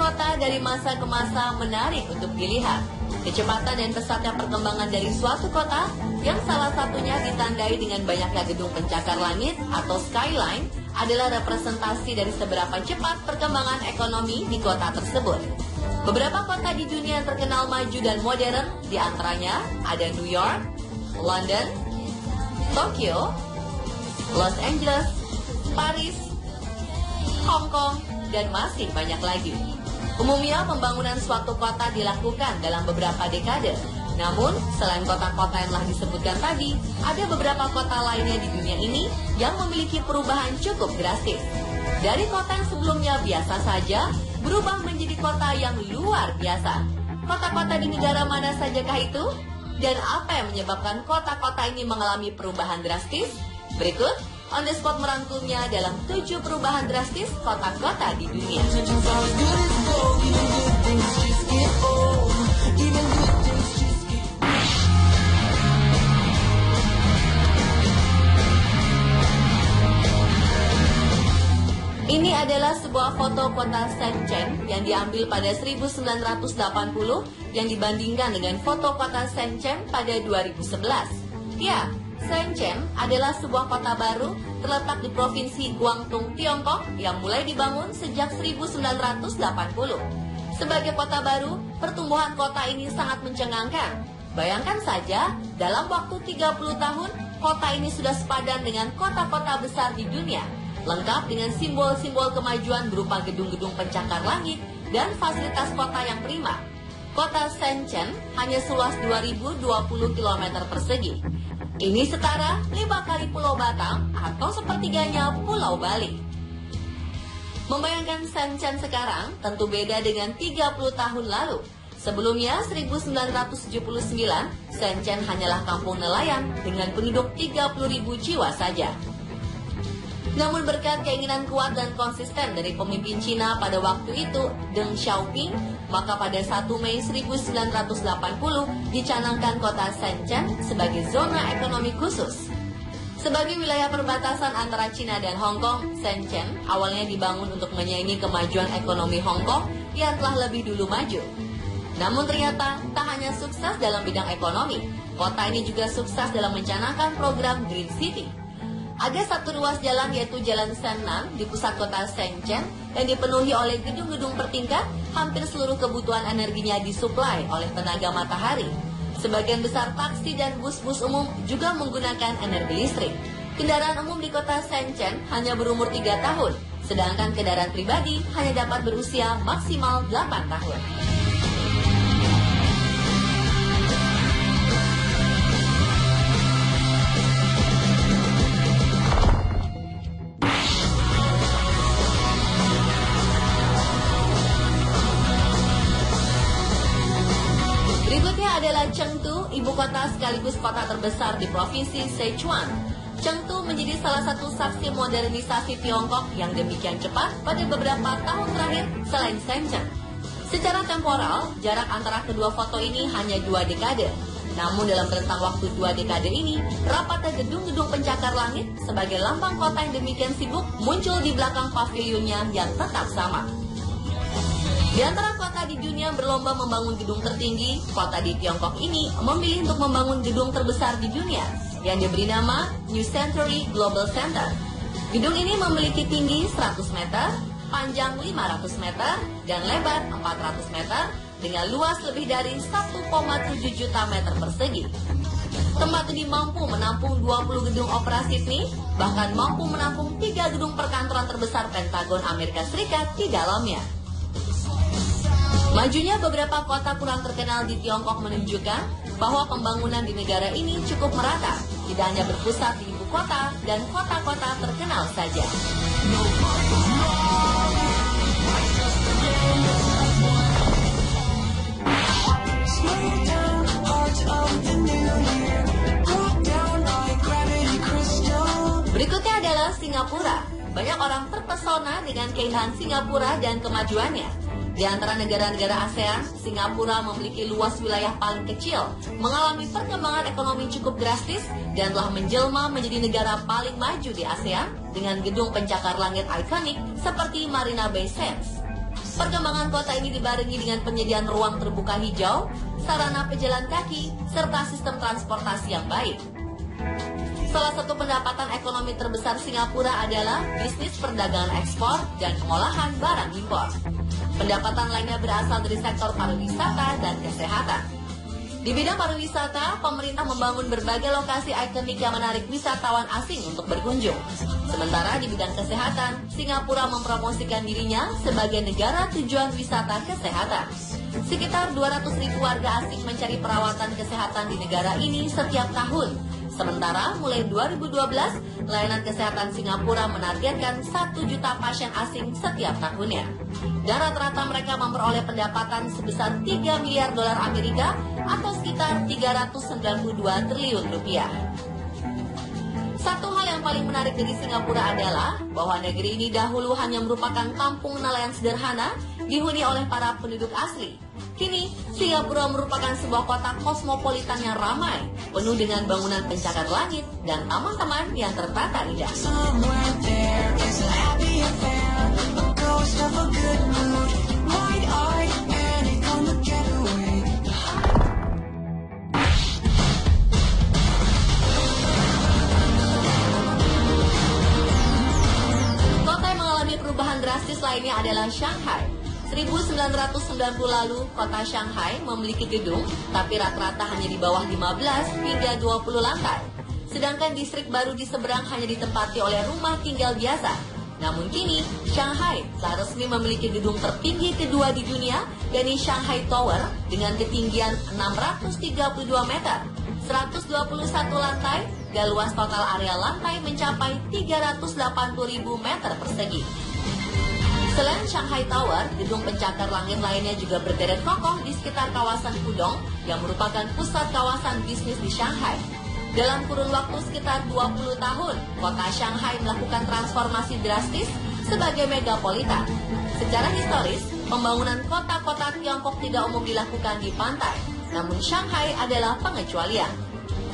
kota dari masa ke masa menarik untuk dilihat. Kecepatan dan pesatnya perkembangan dari suatu kota yang salah satunya ditandai dengan banyaknya gedung pencakar langit atau skyline adalah representasi dari seberapa cepat perkembangan ekonomi di kota tersebut. Beberapa kota di dunia yang terkenal maju dan modern, diantaranya ada New York, London, Tokyo, Los Angeles, Paris, Hong Kong, dan masih banyak lagi. Umumnya pembangunan suatu kota dilakukan dalam beberapa dekade. Namun, selain kota-kota yang telah disebutkan tadi, ada beberapa kota lainnya di dunia ini yang memiliki perubahan cukup drastis. Dari kota yang sebelumnya biasa saja, berubah menjadi kota yang luar biasa. Kota-kota di negara mana sajakah itu? Dan apa yang menyebabkan kota-kota ini mengalami perubahan drastis? Berikut On The Spot merangkumnya dalam 7 perubahan drastis kota-kota di dunia. Ini adalah sebuah foto kota Shenzhen yang diambil pada 1980 yang dibandingkan dengan foto kota Shenzhen pada 2011. Ya, Shenzhen adalah sebuah kota baru terletak di Provinsi Guangdong, Tiongkok yang mulai dibangun sejak 1980. Sebagai kota baru, pertumbuhan kota ini sangat mencengangkan. Bayangkan saja, dalam waktu 30 tahun, kota ini sudah sepadan dengan kota-kota besar di dunia, lengkap dengan simbol-simbol kemajuan berupa gedung-gedung pencakar langit dan fasilitas kota yang prima. Kota Shenzhen hanya seluas 2020 km persegi. Ini setara 5 kali Pulau Batam atau sepertiganya Pulau Bali. Membayangkan Shenzhen sekarang tentu beda dengan 30 tahun lalu. Sebelumnya 1979, Shenzhen hanyalah kampung nelayan dengan penduduk 30.000 jiwa saja. Namun berkat keinginan kuat dan konsisten dari pemimpin Cina pada waktu itu, Deng Xiaoping, maka pada 1 Mei 1980 dicanangkan kota Shenzhen sebagai zona ekonomi khusus. Sebagai wilayah perbatasan antara Cina dan Hong Kong, Shenzhen awalnya dibangun untuk menyaingi kemajuan ekonomi Hong Kong yang telah lebih dulu maju. Namun ternyata tak hanya sukses dalam bidang ekonomi, kota ini juga sukses dalam mencanangkan program Green City. Ada satu ruas jalan yaitu Jalan Sennan di pusat kota Shenzhen yang dipenuhi oleh gedung-gedung bertingkat. Hampir seluruh kebutuhan energinya disuplai oleh tenaga matahari. Sebagian besar taksi dan bus-bus umum juga menggunakan energi listrik. Kendaraan umum di kota Shenzhen hanya berumur 3 tahun, sedangkan kendaraan pribadi hanya dapat berusia maksimal 8 tahun. Berikutnya adalah Chengdu, ibu kota sekaligus kota terbesar di provinsi Sichuan. Chengdu menjadi salah satu saksi modernisasi Tiongkok yang demikian cepat pada beberapa tahun terakhir selain Shenzhen. Secara temporal, jarak antara kedua foto ini hanya 2 dekade. Namun dalam rentang waktu 2 dekade ini, rapatnya gedung-gedung pencakar langit sebagai lambang kota yang demikian sibuk muncul di belakang pavilionnya yang tetap sama. Di antara kota di dunia berlomba membangun gedung tertinggi, kota di Tiongkok ini memilih untuk membangun gedung terbesar di dunia yang diberi nama New Century Global Center. Gedung ini memiliki tinggi 100 meter, panjang 500 meter, dan lebar 400 meter dengan luas lebih dari 1,7 juta meter persegi. Tempat ini mampu menampung 20 gedung operasi ini, bahkan mampu menampung 3 gedung perkantoran terbesar Pentagon Amerika Serikat di dalamnya. Majunya beberapa kota kurang terkenal di Tiongkok menunjukkan bahwa pembangunan di negara ini cukup merata, tidak hanya berpusat di ibu kota dan kota-kota terkenal saja. Berikutnya adalah Singapura. Banyak orang terpesona dengan keindahan Singapura dan kemajuannya. Di antara negara-negara ASEAN, Singapura memiliki luas wilayah paling kecil, mengalami perkembangan ekonomi cukup drastis, dan telah menjelma menjadi negara paling maju di ASEAN dengan gedung pencakar langit ikonik seperti Marina Bay Sands. Perkembangan kota ini dibarengi dengan penyediaan ruang terbuka hijau, sarana pejalan kaki, serta sistem transportasi yang baik. Salah satu pendapatan ekonomi terbesar Singapura adalah bisnis perdagangan ekspor dan pengolahan barang impor. Pendapatan lainnya berasal dari sektor pariwisata dan kesehatan. Di bidang pariwisata, pemerintah membangun berbagai lokasi ikonik yang menarik wisatawan asing untuk berkunjung. Sementara di bidang kesehatan, Singapura mempromosikan dirinya sebagai negara tujuan wisata kesehatan. Sekitar 200.000 warga asing mencari perawatan kesehatan di negara ini setiap tahun. Sementara mulai 2012, layanan kesehatan Singapura menargetkan 1 juta pasien asing setiap tahunnya. Dan rata-rata mereka memperoleh pendapatan sebesar 3 miliar dolar Amerika atau sekitar 392 triliun rupiah. Satu hal yang paling menarik dari Singapura adalah bahwa negeri ini dahulu hanya merupakan kampung nelayan sederhana dihuni oleh para penduduk asli. Kini, Singapura merupakan sebuah kota kosmopolitan yang ramai, penuh dengan bangunan pencakar langit dan taman-taman yang tertata indah. Kota yang mengalami perubahan drastis lainnya adalah Shanghai. 1990 lalu, kota Shanghai memiliki gedung, tapi rata-rata hanya di bawah 15 hingga 20 lantai. Sedangkan distrik baru di seberang hanya ditempati oleh rumah tinggal biasa. Namun kini, Shanghai telah resmi memiliki gedung tertinggi kedua di dunia, yakni Shanghai Tower dengan ketinggian 632 meter, 121 lantai, dan luas total area lantai mencapai 380.000 meter persegi. Selain Shanghai Tower, gedung pencakar langit lainnya juga berderet kokoh di sekitar kawasan Pudong yang merupakan pusat kawasan bisnis di Shanghai. Dalam kurun waktu sekitar 20 tahun, kota Shanghai melakukan transformasi drastis sebagai megapolitan. Secara historis, pembangunan kota-kota Tiongkok tidak umum dilakukan di pantai, namun Shanghai adalah pengecualian.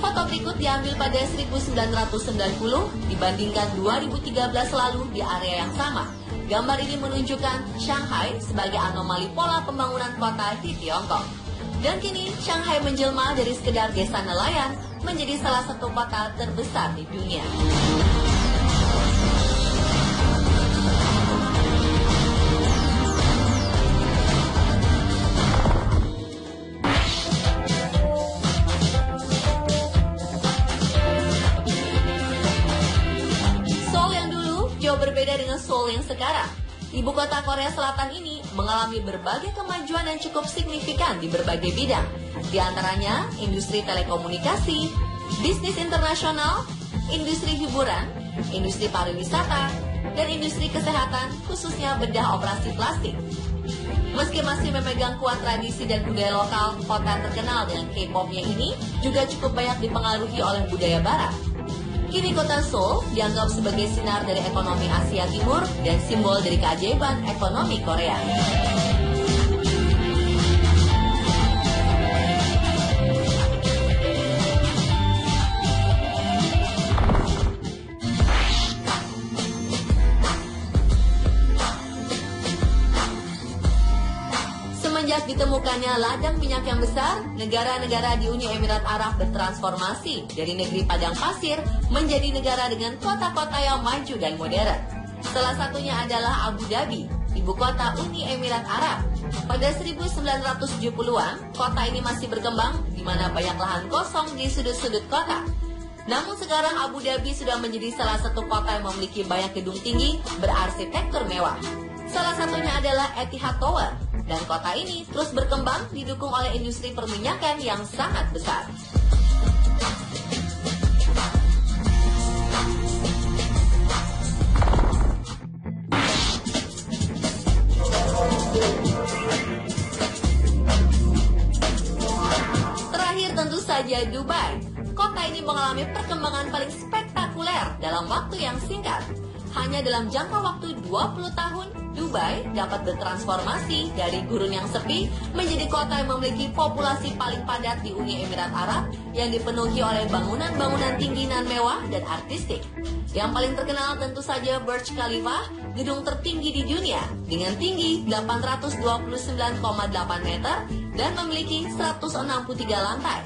Foto berikut diambil pada 1990 dibandingkan 2013 lalu di area yang sama. Gambar ini menunjukkan Shanghai sebagai anomali pola pembangunan kota di Tiongkok. Dan kini, Shanghai menjelma dari sekedar desa nelayan menjadi salah satu kota terbesar di dunia. Seoul yang dulu jauh berbeda dengan Seoul yang sekarang. Ibu kota Korea Selatan ini mengalami berbagai kemajuan yang cukup signifikan di berbagai bidang. Di antaranya industri telekomunikasi, bisnis internasional, industri hiburan, industri pariwisata, dan industri kesehatan khususnya bedah operasi plastik. Meski masih memegang kuat tradisi dan budaya lokal, kota terkenal dengan K-pop-nya ini juga cukup banyak dipengaruhi oleh budaya barat. Kini kota Seoul dianggap sebagai sinar dari ekonomi Asia Timur dan simbol dari keajaiban ekonomi Korea. Semenjak ditemukannya ladang minyak yang besar, negara-negara di Uni Emirat Arab bertransformasi dari negeri padang pasir menjadi negara dengan kota-kota yang maju dan modern. Salah satunya adalah Abu Dhabi, ibu kota Uni Emirat Arab. Pada 1970-an, kota ini masih berkembang, di mana banyak lahan kosong di sudut-sudut kota. Namun sekarang Abu Dhabi sudah menjadi salah satu kota yang memiliki banyak gedung tinggi berarsitektur mewah. Salah satunya adalah Etihad Tower. Dan kota ini terus berkembang didukung oleh industri perminyakan yang sangat besar. Terakhir tentu saja Dubai. Kota ini mengalami perkembangan paling spektakuler dalam waktu yang singkat. Hanya dalam jangka waktu 20 tahun, Dubai dapat bertransformasi dari gurun yang sepi menjadi kota yang memiliki populasi paling padat di Uni Emirat Arab yang dipenuhi oleh bangunan-bangunan tinggi nan mewah dan artistik. Yang paling terkenal tentu saja Burj Khalifa, gedung tertinggi di dunia dengan tinggi 829,8 meter dan memiliki 163 lantai.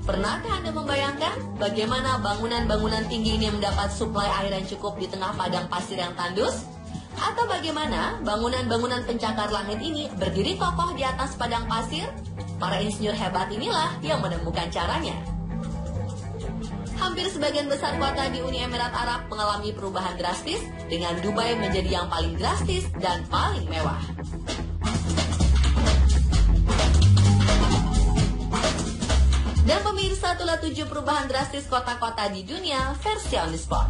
Pernahkah Anda membayangkan bagaimana bangunan-bangunan tinggi ini mendapat suplai air yang cukup di tengah padang pasir yang tandus? Atau bagaimana bangunan-bangunan pencakar langit ini berdiri kokoh di atas padang pasir? Para insinyur hebat inilah yang menemukan caranya. Hampir sebagian besar kota di Uni Emirat Arab mengalami perubahan drastis, dengan Dubai menjadi yang paling drastis dan paling mewah. Dan pemirsa, itulah 7 perubahan drastis kota-kota di dunia versi On The Spot.